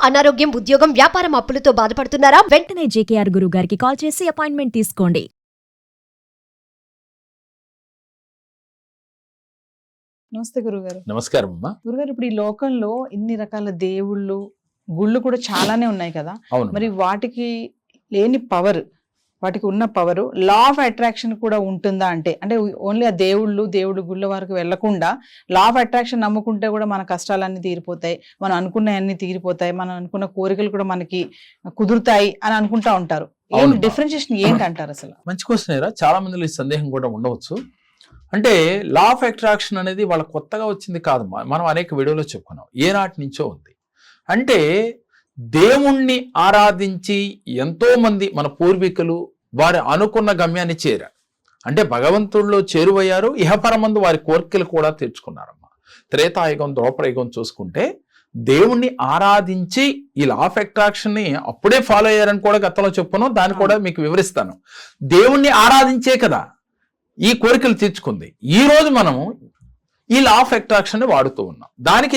అనారోగ్యం, ఉద్యోగం, వ్యాపారం అప్పులతో బాధపడుతున్నారా? వెంటనే జేకేఆర్ గురువు గారికి కాల్ చేసి అపాయింట్మెంట్ తీసుకోండి. నమస్తే గురుగారు. నమస్కారం అమ్మా. గురుగారు, ఇప్పుడు ఈ లోకంలో ఇన్ని రకాల దేవుళ్ళు, గుళ్ళు కూడా చాలానే ఉన్నాయి కదా. అవును. మరి వాటికి లేని పవర్, వాటికి ఉన్న పవర్ లా ఆఫ్ అట్రాక్షన్ కూడా ఉంటుందా? అంటే ఓన్లీ ఆ దేవుడు గుళ్ళ వరకు వెళ్లకుండా లా ఆఫ్ అట్రాక్షన్ నమ్ముకుంటే కూడా మన కష్టాలన్నీ తీరిపోతాయి, మనం అనుకున్నవన్నీ తీరిపోతాయి, మనం అనుకున్న కోరికలు కూడా మనకి కుదురుతాయి అని అనుకుంటా ఉంటారు. ఏం డిఫరెన్షియేషన్ ఏంటి అంటారు అసలు? మంచి క్వశ్చన్. చాలా మందిలో ఈ సందేహం కూడా ఉండవచ్చు. అంటే లా ఆఫ్ అట్రాక్షన్ అనేది వాళ్ళ కొత్తగా వచ్చింది కాదమ్మా. మనం అనేక వీడియోలో చెప్పుకున్నాం, ఏనాటి నుంచో ఉంది. అంటే దేవుణ్ణి ఆరాధించి ఎంతో మంది మన పూర్వీకులు వారి అనుకున్న గమ్యాన్ని చేరారు. అంటే భగవంతుడిలో చేరువయ్యారు, ఇహపరమందు వారి కోరికలు కూడా తీర్చుకున్నారమ్మా. త్రేతాయుగం, ద్వాపరయుగం చూసుకుంటే దేవుణ్ణి ఆరాధించి ఈ లా ఆఫ్ అట్రాక్షన్ ని అప్పుడే ఫాలో అయ్యారని కూడా గతంలో చెప్పుకున్నాం. దాన్ని కూడా మీకు వివరిస్తాను. దేవుణ్ణి ఆరాధించే కదా ఈ కోరికలు తీర్చుకుంది. ఈ రోజు మనము ఈ లా ఆఫ్ అట్రాక్షన్ ని వాడుతూ ఉన్నాం.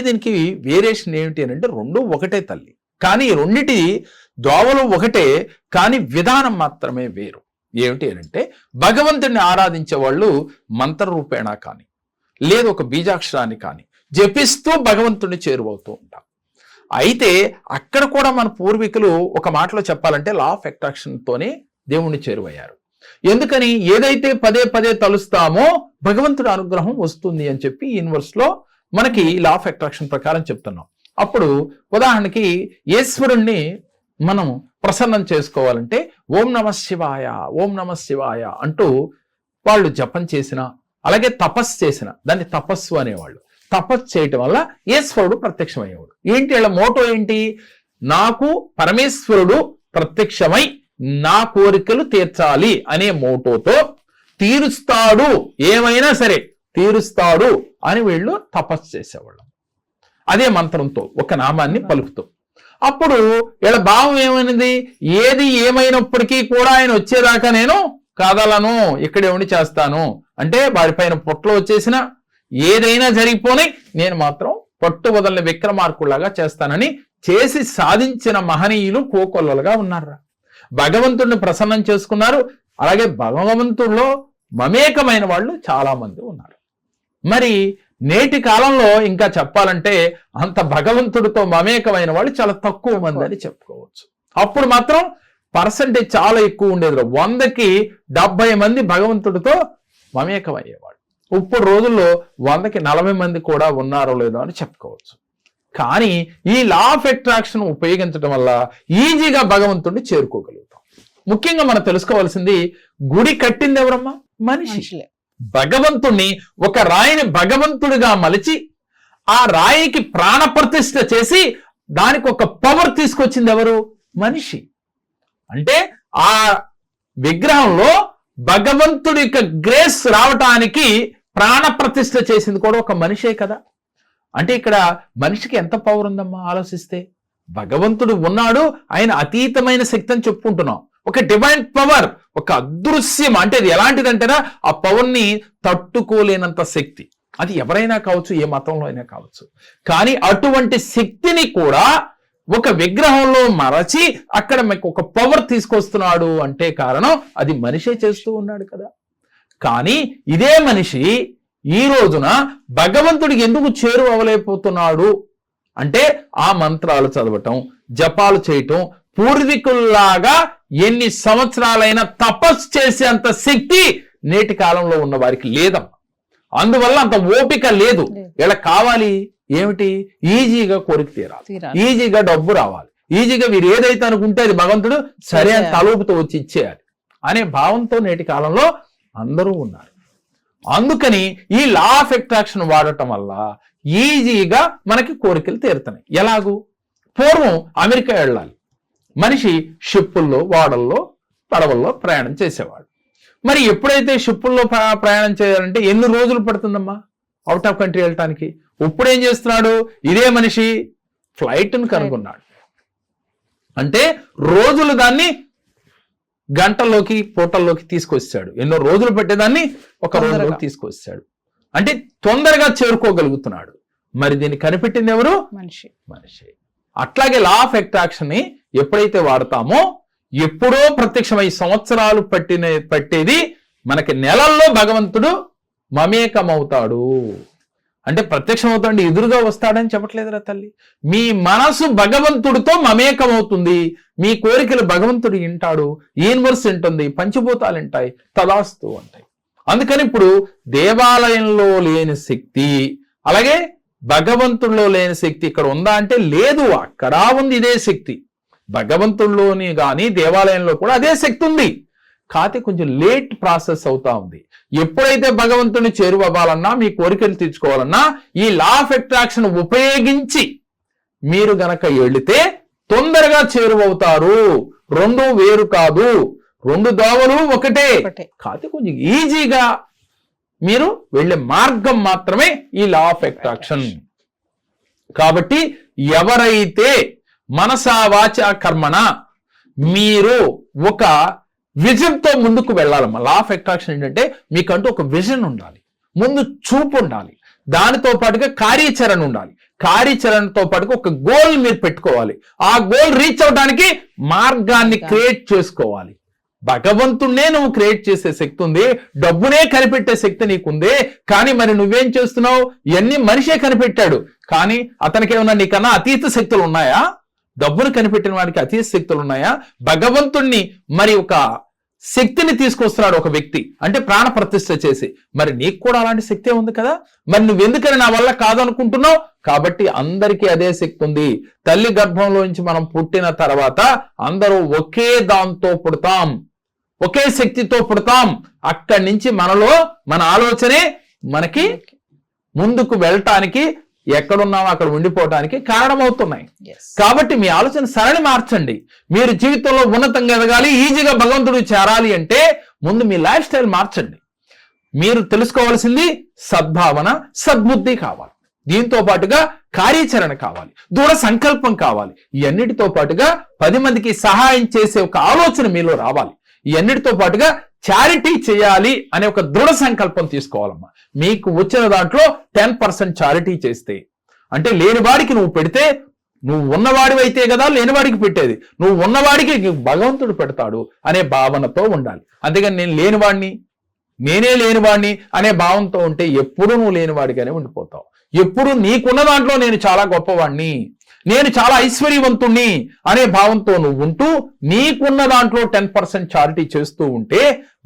దీనికి వేరియేషన్ ఏమిటి అని అంటే రెండు ఒకటే తల్లి, కానీ ఈ రెండిటి దోవలు ఒకటే, కానీ విధానం మాత్రమే వేరు. ఏమిటి అని అంటే భగవంతుడిని ఆరాధించే వాళ్ళు మంత్ర రూపేణా కానీ లేదు ఒక బీజాక్షరాన్ని కానీ జపిస్తూ భగవంతుడిని చేరువవుతూ ఉంటాం. అయితే అక్కడ కూడా మన పూర్వీకులు ఒక మాటలో చెప్పాలంటే లా ఆఫ్ అట్రాక్షన్ తోనే దేవుణ్ణి చేరువయ్యారు. ఎందుకని? ఏదైతే పదే పదే తలుస్తామో భగవంతుడి అనుగ్రహం వస్తుంది అని చెప్పి యూనివర్స్ లో మనకి లా ఆఫ్ అట్రాక్షన్ ప్రకారం చెప్తున్నాం. అప్పుడు ఉదాహరణకి ఈశ్వరుణ్ణి మనం ప్రసన్నం చేసుకోవాలంటే ఓం నమః శివాయ, ఓం నమః శివాయ అంటూ వాళ్ళు జపం చేసిన, అలాగే తపస్సు చేసిన, దాన్ని తపస్సు అనేవాళ్ళు. తపస్సు చేయటం వల్ల ఈశ్వరుడు ప్రత్యక్షమయ్యేవాడు. ఏంటి వాళ్ళ మోటో ఏంటి? నాకు పరమేశ్వరుడు ప్రత్యక్షమై నా కోరికలు తీర్చాలి అనే మోటోతో తీరుస్తాడు, ఏమైనా సరే తీరుస్తాడు అని వీళ్ళు తపస్సు చేసేవాళ్ళు. అదే మంత్రంతో ఒక నామాన్ని పలుకుతూ. అప్పుడు వీళ్ళ భావం ఏమైనది? ఏది ఏమైనప్పటికీ కూడా ఆయన వచ్చేదాకా నేను కాదలను, ఇక్కడే ఉండి చేస్తాను. అంటే వారిపైన పొట్లో వచ్చేసిన ఏదైనా జరిగిపోని నేను మాత్రం పట్టు వదలని విక్రమార్కుల్లాగా చేస్తానని చేసి సాధించిన మహనీయులు కోకొల్లలుగా ఉన్నారు. భగవంతుడిని ప్రసన్నం చేసుకున్నారు. అలాగే భగవంతుడిలో మమేకమైన వాళ్ళు చాలా మంది ఉన్నారు. మరి నేటి కాలంలో ఇంకా చెప్పాలంటే అంత భగవంతుడితో మమేకమైన వాళ్ళు చాలా తక్కువ మంది అని చెప్పుకోవచ్చు. అప్పుడు మాత్రం పర్సంటేజ్ చాలా ఎక్కువ ఉండేది. 100కి 70 మంది భగవంతుడితో మమేకమయ్యేవాడు. ఇప్పుడు రోజుల్లో 100కి 40 మంది కూడా ఉన్నారో లేదో అని చెప్పుకోవచ్చు. కానీ ఈ లా ఆఫ్ అట్రాక్షన్ ఉపయోగించడం వల్ల ఈజీగా భగవంతుడిని చేరుకోగలుగుతాం. ముఖ్యంగా మనం తెలుసుకోవాల్సింది, గుడి కట్టింది ఎవరమ్మా? మనిషి. భగవంతుణ్ణి ఒక రాయిని భగవంతుడిగా మలిచి ఆ రాయికి ప్రాణ ప్రతిష్ఠ చేసి దానికి ఒక పవర్ తీసుకొచ్చింది ఎవరు? మనిషి. అంటే ఆ విగ్రహంలో భగవంతుడి యొక్క గ్రేస్ రావటానికి ప్రాణ ప్రతిష్ఠ చేసింది కూడా ఒక మనిషే కదా. అంటే ఇక్కడ మనిషికి ఎంత పవర్ ఉందమ్మా ఆలోచిస్తే. భగవంతుడు ఉన్నాడు, ఆయన అతీతమైన శక్తి అని చెప్పుకుంటున్నాం. ఒక డివైన్ పవర్, ఒక అదృశ్యం. అంటే అది ఎలాంటిదంటేనా ఆ పవర్ని తట్టుకోలేనంత శక్తి. అది ఎవరైనా కావచ్చు, ఏ మతంలో అయినా కావచ్చు. కానీ అటువంటి శక్తిని కూడా ఒక విగ్రహంలో మరచి అక్కడ మీకు ఒక పవర్ తీసుకొస్తున్నాడు అంటే కారణం అది మనిషే చేస్తూ ఉన్నాడు కదా. కానీ ఇదే మనిషి ఈ రోజున భగవంతుడికి ఎందుకు చేరువవలేకపోతున్నాడు అంటే ఆ మంత్రాలు చదవటం, జపాలు చేయటం, పూర్వీకుల్లాగా ఎన్ని సంవత్సరాలైనా తపస్సు చేసేంత శక్తి నేటి కాలంలో ఉన్న వారికి లేదమ్మా. అందువల్ల అంత ఓపిక లేదు. ఇలా కావాలి ఏమిటి? ఈజీగా కోరిక తీరాలి, ఈజీగా డబ్బు రావాలి, ఈజీగా వీరు ఏదైతే అనుకుంటే అది భగవంతుడు సరే అని తలూపుతో వచ్చి ఇచ్చేయాలి అనే భావంతో నేటి కాలంలో అందరూ ఉన్నారు. అందుకని ఈ లా ఆఫ్ అట్రాక్షన్ వాడటం వల్ల ఈజీగా మనకి కోరికలు తీరుతున్నాయి. ఎలాగూ పూర్వం అమెరికా వెళ్ళాలి మనిషి షిప్పుల్లో, వాడల్లో, పడవల్లో ప్రయాణం చేసేవాడు. మరి ఎప్పుడైతే షిప్పుల్లో ప్రయాణం చేయాలంటే ఎన్ని రోజులు పడుతుందమ్మా అవుట్ ఆఫ్ కంట్రీ వెళ్ళటానికి? ఇప్పుడు ఏం చేస్తున్నాడు ఇదే మనిషి? ఫ్లైట్ను కనుగొన్నాడు. అంటే రోజులు దాన్ని గంటల్లోకి, పూటల్లోకి తీసుకొచ్చాడు. ఎన్నో రోజులు పెట్టేదాన్ని ఒక రోజులోకి తీసుకొచ్చాడు. అంటే తొందరగా చేరుకోగలుగుతున్నాడు. మరి దీన్ని కనిపెట్టింది ఎవరు? మనిషి. అట్లాగే లా ఆఫ్ అట్రాక్షన్ ని ఎప్పుడైతే వాడతామో ఎప్పుడో ప్రత్యక్షమై సంవత్సరాలు పట్టేది మనకి నెలల్లో భగవంతుడు మమేకమవుతాడు. అంటే ప్రత్యక్షం అవుతాడు, ఎదురుగా వస్తాడని చెప్పట్లేదురా తల్లి. మీ మనసు భగవంతుడితో మమేకమవుతుంది, మీ కోరికలు భగవంతుడు వింటాడు, యూనివర్స్ వింటుంది, పంచభూతాలు వింటాయి, తదాస్తు అంటాయి. అందుకని ఇప్పుడు దేవాలయంలో లేని శక్తి, అలాగే భగవంతుడిలో లేని శక్తి ఇక్కడ ఉందా అంటే లేదు, అక్కడ ఉంది ఇదే శక్తి. భగవంతుడిలోని కానీ దేవాలయంలో కూడా అదే శక్తి ఉంది, కాకపోతే కొంచెం లేట్ ప్రాసెస్ అవుతా ఉంది. ఎప్పుడైతే భగవంతుని చేరువవ్వాలన్నా, మీ కోరికలు తీర్చుకోవాలన్నా ఈ లా ఆఫ్ అట్రాక్షన్ ఉపయోగించి మీరు గనక వెళితే తొందరగా చేరువవుతారు. రెండు వేరు కాదు, రెండు దోవలు ఒకటే, కాకపోతే కొంచెం ఈజీగా మీరు వెళ్ళే మార్గం మాత్రమే ఈ లా ఆఫ్ అట్రాక్షన్. కాబట్టి ఎవరైతే మనసా వాచ కర్మణ మీరు ఒక విజన్తో ముందుకు వెళ్ళాలమ్మా. లా ఆఫ్ అట్రాక్షన్ ఏంటంటే మీకంటూ ఒక విజన్ ఉండాలి, ముందు చూపు ఉండాలి, దానితో పాటుగా కార్యాచరణ ఉండాలి, కార్యాచరణతో పాటుగా ఒక గోల్ మీరు పెట్టుకోవాలి, ఆ గోల్ రీచ్ అవడానికి మార్గాన్ని క్రియేట్ చేసుకోవాలి. భగవంతుణ్ణే నువ్వు క్రియేట్ చేసే శక్తి ఉంది, డబ్బునే కనిపెట్టే శక్తి నీకుంది, కానీ మరి నువ్వేం చేస్తున్నావు? ఇవన్నీ మనిషే కనిపెట్టాడు, కానీ అతనికి ఏమన్నా నీకన్నా అతీత శక్తులు ఉన్నాయా? డబ్బును కనిపెట్టిన వాడికి అతీత శక్తులు ఉన్నాయా? భగవంతుణ్ణి మరి ఒక శక్తిని తీసుకొస్తున్నాడు ఒక వ్యక్తి, అంటే ప్రాణ ప్రతిష్ఠ చేసి. మరి నీకు కూడా అలాంటి శక్తే ఉంది కదా, మరి నువ్వెందుకని నా వల్ల కాదనుకుంటున్నావు? కాబట్టి అందరికీ అదే శక్తి ఉంది. తల్లి గర్భంలోంచి మనం పుట్టిన తర్వాత అందరూ ఒకే దాంతో పుడతాం, ఒకే శక్తితో పుడతాం. అక్కడి నుంచి మనలో మన ఆలోచనే మనకి ముందుకు వెళ్ళటానికి, ఎక్కడున్నామో అక్కడ ఉండిపోవటానికి కారణమవుతున్నాయి. కాబట్టి మీ ఆలోచన సరళి మార్చండి. మీరు జీవితంలో ఉన్నతంగా ఎదగాలి, ఈజీగా భగవంతుడు చేరాలి అంటే ముందు మీ లైఫ్ స్టైల్ మార్చండి. మీరు తెలుసుకోవాల్సింది సద్భావన, సద్బుద్ధి కావాలి, దీంతో పాటుగా కార్యాచరణ కావాలి, దృఢ సంకల్పం కావాలి, ఇవన్నిటితో పాటుగా 10 మందికి సహాయం చేసే ఒక ఆలోచన మీలో రావాలి, ఇవన్నిటితో పాటుగా చారిటీ చేయాలి అనే ఒక దృఢ సంకల్పం తీసుకోవాలమ్మా. మీకు వచ్చిన దాంట్లో 10% చారిటీ చేస్తే, అంటే లేనివాడికి నువ్వు పెడితే, నువ్వు ఉన్నవాడివి అయితే కదా లేనివాడికి పెట్టేది, నువ్వు ఉన్నవాడికి భగవంతుడు పెడతాడు అనే భావనతో ఉండాలి. అంతేగాని నేను లేనివాడిని, నేనే లేనివాడిని అనే భావంతో ఉంటే ఎప్పుడు నువ్వు లేనివాడిగానే ఉండిపోతావు. ఎప్పుడు నీకున్న దాంట్లో నేను చాలా గొప్పవాడిని, నేను చాలా ఐశ్వర్యవంతుణ్ణి అనే భావంతో నువ్వు ఉంటూ నీకున్న దాంట్లో 10% చారిటీ చేస్తూ ఉంటే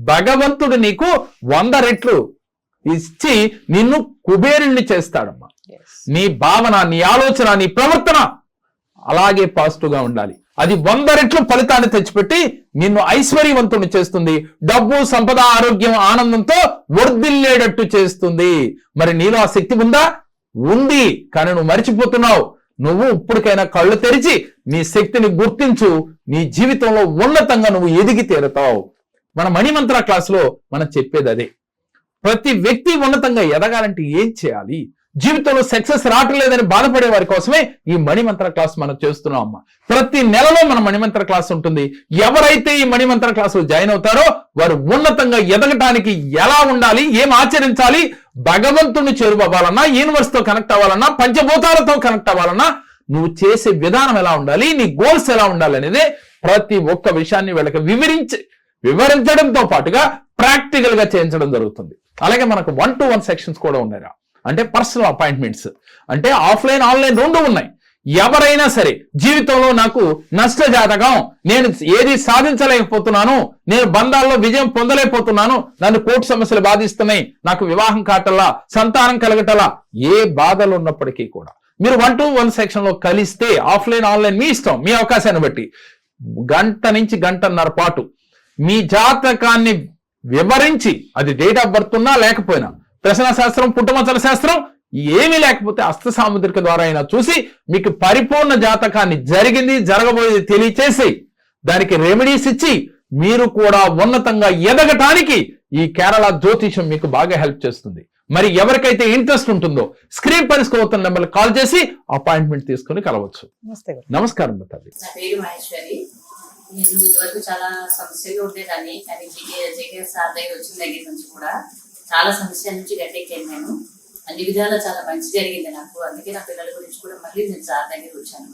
భగవంతుడు నీకు 100 రెట్లు ఇచ్చి నిన్ను కుబేరుణ్ణి చేస్తాడమ్మా. నీ భావన, నీ ఆలోచన, నీ ప్రవర్తన అలాగే పాజిటివ్ గా ఉండాలి. అది 100 రెట్లు ఫలితాన్ని తెచ్చిపెట్టి నిన్ను ఐశ్వర్యవంతుని చేస్తుంది, డబ్బు, సంపద, ఆరోగ్యం, ఆనందంతో వర్ధిల్లేటట్టు చేస్తుంది. మరి నీలో ఆ శక్తి ఉందా? ఉంది, కానీ నువ్వు మర్చిపోతున్నావు. నువ్వు ఇప్పటికైనా కళ్ళు తెరిచి నీ శక్తిని గుర్తించు, నీ జీవితంలో ఉన్నతంగా నువ్వు ఎదిగి తీరుతావు. మన మణిమంత్ర క్లాసులో మనం చెప్పేది అదే. ప్రతి వ్యక్తి ఉన్నతంగా ఎదగాలంటే ఏం చేయాలి, జీవితంలో సక్సెస్ రావట్లేదని బాధపడే వారి కోసమే ఈ మణిమంత్ర క్లాస్ మనం చేస్తున్నాం అమ్మా. ప్రతి నెలలో మన మణిమంత్ర క్లాస్ ఉంటుంది. ఎవరైతే ఈ మణిమంత్ర క్లాసులో జాయిన్ అవుతారో వారు ఉన్నతంగా ఎదగటానికి ఎలా ఉండాలి, ఏం ఆచరించాలి, భగవంతుని చేరువవ్వాలన్నా, యూనివర్స్ తో కనెక్ట్ అవ్వాలన్నా, పంచభూతాలతో కనెక్ట్ అవ్వాలన్నా నువ్వు చేసే విధానం ఎలా ఉండాలి, నీ గోల్స్ ఎలా ఉండాలి అనేది ప్రతి ఒక్క విషయాన్ని వీళ్ళకి వివరించడంతో పాటుగా ప్రాక్టికల్ గా చేయించడం జరుగుతుంది. అలాగే మనకు 1-to-1 సెక్షన్స్ కూడా ఉన్నాయి, అంటే పర్సనల్ అపాయింట్మెంట్స్, అంటే ఆఫ్లైన్ ఆన్లైన్ రెండు ఉన్నాయి. ఎవరైనా సరే జీవితంలో నాకు నష్ట జాతకం, నేను ఏది సాధించలేకపోతున్నాను, నేను బంధాల్లో విజయం పొందలేకపోతున్నాను, నన్ను కోర్టు సమస్యలు బాధిస్తున్నాయి, నాకు వివాహం కాటల్లా, సంతానం కలగటలా, ఏ బాధలు ఉన్నప్పటికీ కూడా మీరు 1-to-1 సెక్షన్ లో కలిస్తే, ఆఫ్లైన్ ఆన్లైన్ మీ ఇష్టం, మీ అవకాశాన్ని బట్టి 1 గంట నుంచి 1.5 గంటల పాటు మీ జాతకాన్ని వివరించి, అది డేట్ ఆఫ్ బర్త్ ఉన్నా లేకపోయినా, ప్రశ్న శాస్త్రం, పుట్టుమచ్చల శాస్త్రం ఏమీ లేకపోతే హస్త సాముద్రిక ద్వారా అయినా చూసి మీకు పరిపూర్ణ జాతకాన్ని, జరిగింది జరగబోయేది తెలియచేసి దానికి రెమెడీస్ ఇచ్చి మీరు కూడా ఉన్నతంగా ఎదగటానికి ఈ కేరళ జ్యోతిషం మీకు బాగా హెల్ప్ చేస్తుంది. మరి ఎవరికైతే ఇంట్రెస్ట్ ఉంటుందో స్క్రీన్ పైన స్క్రోల్ నెంబర్ కాల్ చేసి అపాయింట్మెంట్ తీసుకుని కలవచ్చు. నమస్కారం తల్లి. నా పేరు మహేశ్వరి. నేను ఇదివరకు చాలా సమస్యలు ఉండేదాన్ని, కానీ జేకే సార్ దగ్గర వచ్చిన దగ్గర నుంచి కూడా చాలా సమస్యల నుంచి గట్టెక్కాను. నేను అన్ని విధాలా చాలా మంచి జరిగింది నాకు. అందుకే నా పిల్లల గురించి కూడా మళ్ళీ నేను సార్ దగ్గర వచ్చాను.